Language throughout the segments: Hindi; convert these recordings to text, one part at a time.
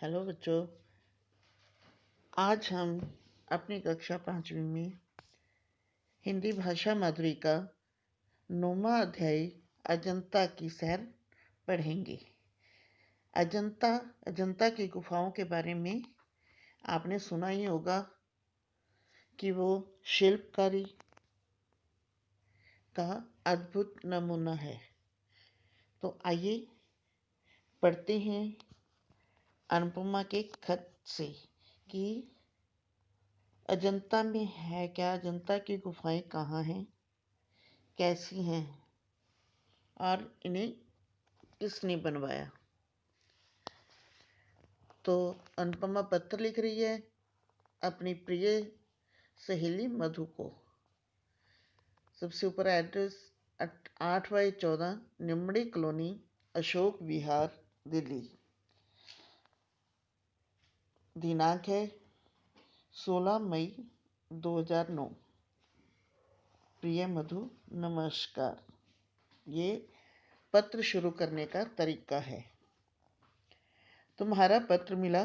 हेलो बच्चों। आज हम अपनी कक्षा 5वीं में हिंदी भाषा माधुरी का 9वां अध्याय अजंता की सैर पढ़ेंगे। अजंता की गुफाओं के बारे में आपने सुना ही होगा कि वो शिल्पकारी का अद्भुत नमूना है। तो आइए पढ़ते हैं अनुपमा के खत से कि अजंता में है क्या, अजंता की गुफाएं कहाँ हैं, कैसी हैं और इन्हें किसने बनवाया। तो अनुपमा पत्र लिख रही है अपनी प्रिय सहेली मधु को। सबसे ऊपर एड्रेस 8/14 निम्बड़ी कॉलोनी, अशोक विहार, दिल्ली। दिनांक है 16 मई 2009। प्रिय मधु, नमस्कार। ये पत्र शुरू करने का तरीका है। तुम्हारा पत्र मिला,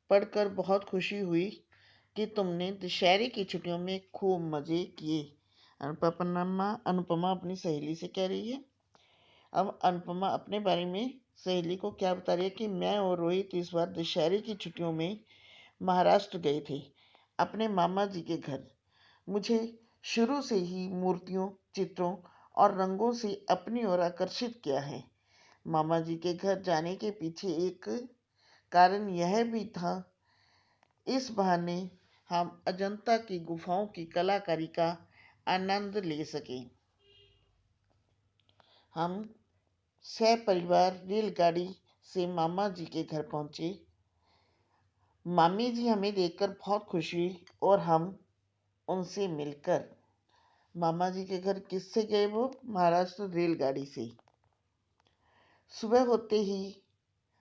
पढ़कर बहुत खुशी हुई कि तुमने दशहरे की छुट्टियों में खूब मजे किए। अनुपमा अपनी सहेली से कह रही है। अब अनुपमा अपने बारे में सहेली को क्या बता रही है कि मैं और रोहित इस बार दशहरे की छुट्टियों में महाराष्ट्र गए थे, अपने मामा जी के घर। मुझे शुरू से ही मूर्तियों, चित्रों और रंगों से अपनी ओर आकर्षित किया है। मामा जी के घर जाने के पीछे एक कारण यह भी था, इस बहाने हम अजंता की गुफाओं की कलाकारी का आनंद ले सके। हम सपरिवार रेलगाड़ी से मामा जी के घर पहुंचे। मामी जी हमें देखकर बहुत खुश हुई और हम उनसे मिलकर। मामा जी के घर किससे गए वो? महाराष्ट्र रेलगाड़ी से। सुबह होते ही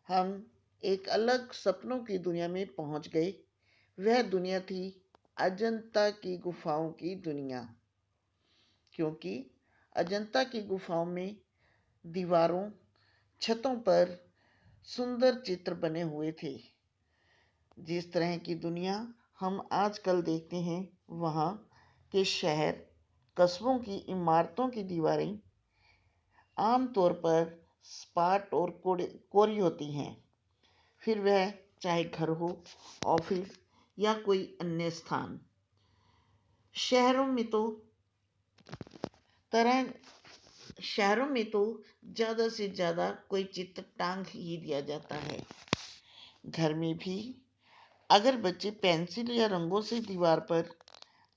हम एक अलग सपनों की दुनिया में पहुंच गए। वह दुनिया थी अजंता की गुफाओं की दुनिया, क्योंकि अजंता की गुफाओं में दीवारों, छतों पर सुंदर चित्र बने हुए थे। जिस तरह की दुनिया हम आजकल देखते हैं, वहाँ के शहर, कस्बों की इमारतों की दीवारें आमतौर पर सपाट और कोरी होती हैं। फिर वह चाहे घर हो, ऑफिस या कोई अन्य स्थान। शहरों में तो तरह शहरों में तो ज़्यादा से ज़्यादा कोई चित्र टांग ही दिया जाता है। घर में भी अगर बच्चे पेंसिल या रंगों से दीवार पर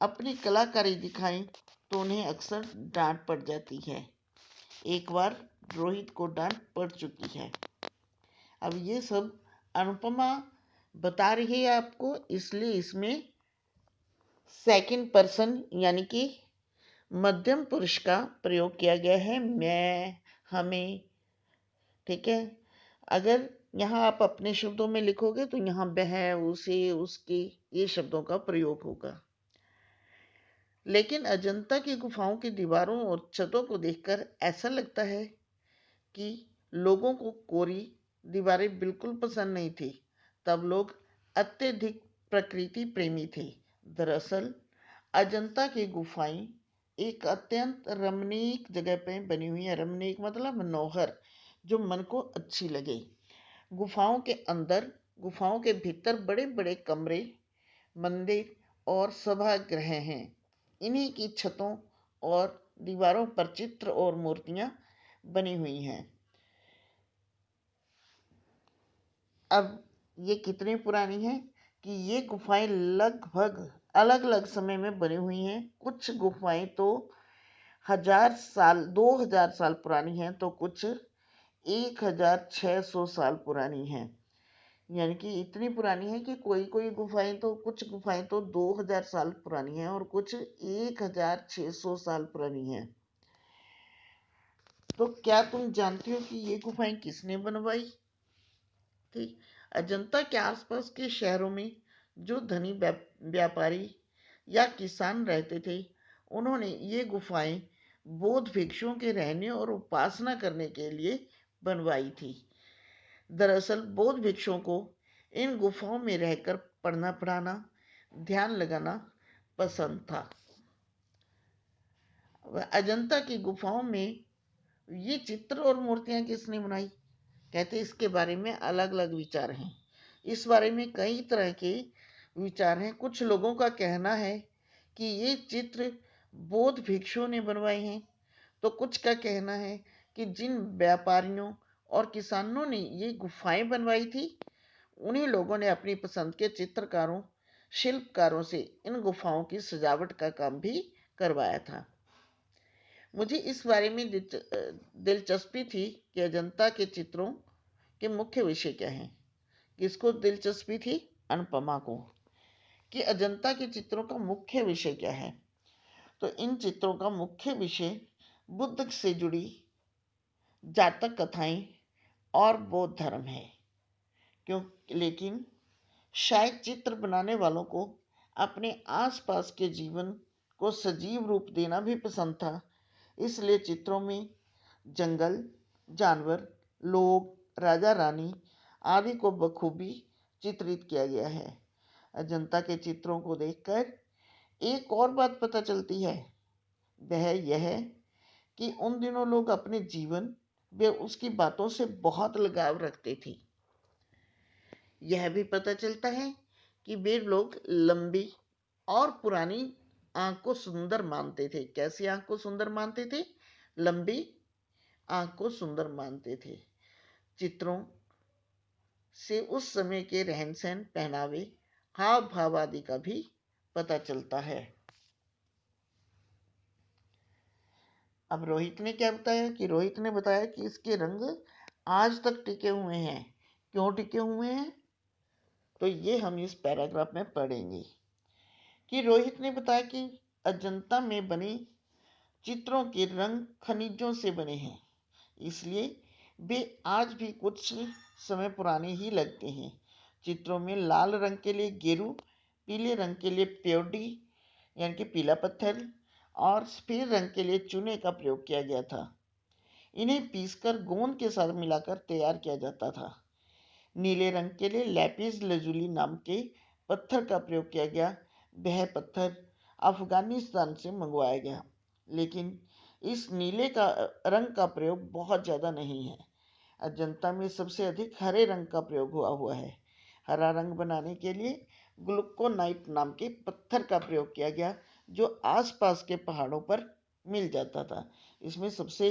अपनी कलाकारी दिखाएं तो उन्हें अक्सर डांट पड़ जाती है। एक बार रोहित को डांट पड़ चुकी है। अब ये सब अनुपमा बता रही है आपको, इसलिए इसमें सेकंड पर्सन यानी कि मध्यम पुरुष का प्रयोग किया गया है। मैं, हमें, ठीक है। अगर यहाँ आप अपने शब्दों में लिखोगे तो यहाँ वह, उसे, उसके, ये शब्दों का प्रयोग होगा। लेकिन अजंता की गुफाओं की दीवारों और छतों को देखकर ऐसा लगता है कि लोगों को कोरी दीवारें बिल्कुल पसंद नहीं थी। तब लोग अत्यधिक प्रकृति प्रेमी थे। दरअसल अजंता की गुफाएं एक अत्यंत रमणीक जगह पे बनी हुई है। रमणीक मतलब मनोहर, जो मन को अच्छी लगे। गुफाओं के अंदर, गुफाओं के भीतर बड़े बड़े कमरे, मंदिर और सभागृह हैं। इन्हीं की छतों और दीवारों पर चित्र और मूर्तियां बनी हुई हैं। अब ये कितनी पुरानी है कि ये गुफाएं लगभग अलग अलग समय में बनी हुई हैं। कुछ गुफाएं तो 1000 साल, 2000 साल पुरानी हैं, तो कुछ 1600 साल पुरानी हैं। यानी कि इतनी पुरानी है कि कोई कोई गुफाएं तो, कुछ गुफाएं तो 2000 साल पुरानी हैं और कुछ 1600 साल पुरानी हैं। तो क्या तुम जानती हो कि ये गुफाएं किसने बनवाई थी? अजंता के आसपास के शहरों में जो धनी व्यापारी या किसान रहते थे, उन्होंने ये गुफाएं बौद्ध भिक्षुओं के रहने और उपासना करने के लिए बनवाई थी। दरअसल बौद्ध भिक्षुओं को इन गुफाओं में रहकर पढ़ना पढ़ाना, ध्यान लगाना पसंद था। अजंता की गुफाओं में ये चित्र और मूर्तियां किसने बनाई? कहते इसके बारे में अलग अलग विचार हैं। इस बारे में कई तरह के विचार हैं। कुछ लोगों का कहना है कि ये चित्र बौद्ध भिक्षुओं ने बनवाए हैं, तो कुछ का कहना है कि जिन व्यापारियों और किसानों ने ये गुफाएं बनवाई थी, उन्हीं लोगों ने अपनी पसंद के चित्रकारों, शिल्पकारों से इन गुफाओं की सजावट का काम भी करवाया था। मुझे इस बारे में दिलचस्पी थी कि अजंता के चित्रों के मुख्य विषय क्या हैं। किसको दिलचस्पी थी? अनुपमा को, कि अजंता के चित्रों का मुख्य विषय क्या है। तो इन चित्रों का मुख्य विषय बुद्ध से जुड़ी जातक कथाएं और बौद्ध धर्म है। क्यों? लेकिन शायद चित्र बनाने वालों को अपने आसपास के जीवन को सजीव रूप देना भी पसंद था, इसलिए चित्रों में जंगल, जानवर, लोग, राजा रानी आदि को बखूबी चित्रित किया गया है। अजंता के चित्रों को देखकर एक और बात पता चलती है, वह यह है कि उन दिनों लोग अपने जीवन व उसकी बातों से बहुत लगाव रखते थे। यह भी पता चलता है कि वे लोग लंबी और पुरानी आंख को सुंदर मानते थे। कैसी आंख को सुंदर मानते थे? लंबी आंख को सुंदर मानते थे। चित्रों से उस समय के रहन सहन, पहनावे, हाव भाव आदि का भी पता चलता है। अब रोहित ने क्या बताया? कि रोहित ने बताया कि इसके रंग आज तक टिके हुए हैं। क्यों टिके हुए हैं? तो ये हम इस पैराग्राफ में पढ़ेंगे। कि रोहित ने बताया कि अजंता में बने चित्रों के रंग खनिजों से बने हैं, इसलिए वे आज भी कुछ समय पुराने ही लगते हैं। चित्रों में लाल रंग के लिए गेरू, पीले रंग के लिए प्योडी यानी कि पीला पत्थर और सफेद रंग के लिए चूने का प्रयोग किया गया था। इन्हें पीसकर गोंद के साथ मिलाकर तैयार किया जाता था। नीले रंग के लिए लैपिस लजुली नाम के पत्थर का प्रयोग किया गया। वह पत्थर अफगानिस्तान से मंगवाया गया, लेकिन इस नीले का रंग का प्रयोग बहुत ज़्यादा नहीं है। अजंता में सबसे अधिक हरे रंग का प्रयोग हुआ है। हरा रंग बनाने के लिए ग्लूकोनाइट नाम के पत्थर का प्रयोग किया गया, जो आसपास के पहाड़ों पर मिल जाता था। इसमें सबसे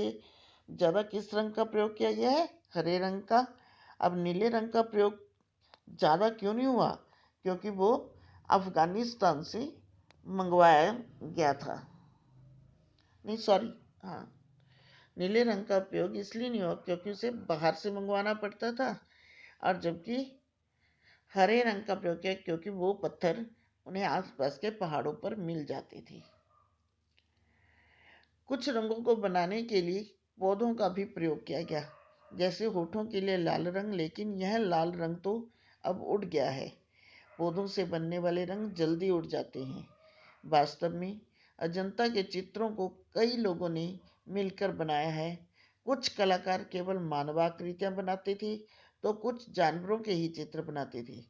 ज़्यादा किस रंग का प्रयोग किया गया है? हरे रंग का। अब नीले रंग का प्रयोग ज़्यादा क्यों नहीं हुआ? क्योंकि वो अफगानिस्तान से मंगवाया गया था। नहीं, सॉरी, हाँ, नीले रंग का प्रयोग इसलिए नहीं हुआ क्योंकि उसे बाहर से मंगवाना पड़ता था, और जबकि हरे रंग का प्रयोग किया क्योंकि वो पत्थर उन्हें आसपास के पहाड़ों पर मिल जाते थे। कुछ रंगों को बनाने के लिए पौधों का भी प्रयोग किया गया, जैसे होठों के लिए लाल रंग, लेकिन यह लाल रंग तो अब उड़ गया है। पौधों से बनने वाले रंग जल्दी उड़ जाते हैं। वास्तव में अजंता के चित्रों को कई लोगों ने मिलकर बनाया है। कुछ कलाकार केवल मानवाकृतियां बनाते थे, तो कुछ जानवरों के ही चित्र बनाते थे।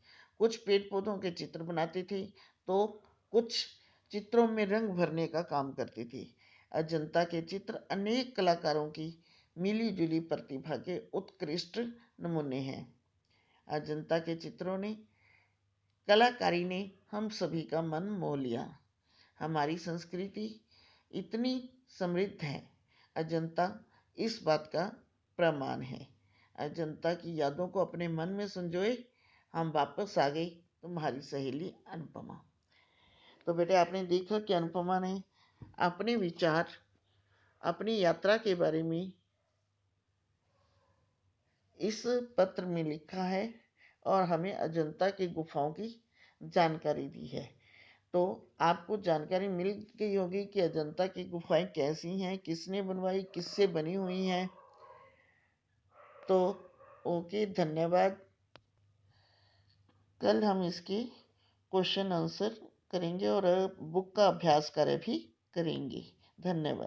कुछ पेड़ पौधों के चित्र बनाते थे, तो कुछ चित्रों में रंग भरने का काम करते थे। अजंता के चित्र अनेक कलाकारों की मिली जुली प्रतिभा के उत्कृष्ट नमूने हैं। अजंता के चित्रों ने, कलाकारी ने हम सभी का मन मोह लिया। हमारी संस्कृति इतनी समृद्ध है, अजंता इस बात का प्रमाण है। अजंता की यादों को अपने मन में संजोए हम वापस आ गई, तुम्हारी सहेली अनुपमा। तो बेटे, आपने देखा कि अनुपमा ने अपने विचार अपनी यात्रा के बारे में इस पत्र में लिखा है और हमें अजंता की गुफाओं की जानकारी दी है। तो आपको जानकारी मिल गई होगी कि अजंता की गुफाएं कैसी हैं, किसने बनवाई, किससे बनी हुई हैं। तो ओके, धन्यवाद। कल हम इसके क्वेश्चन आंसर करेंगे और बुक का अभ्यास कार्य भी करेंगे। धन्यवाद।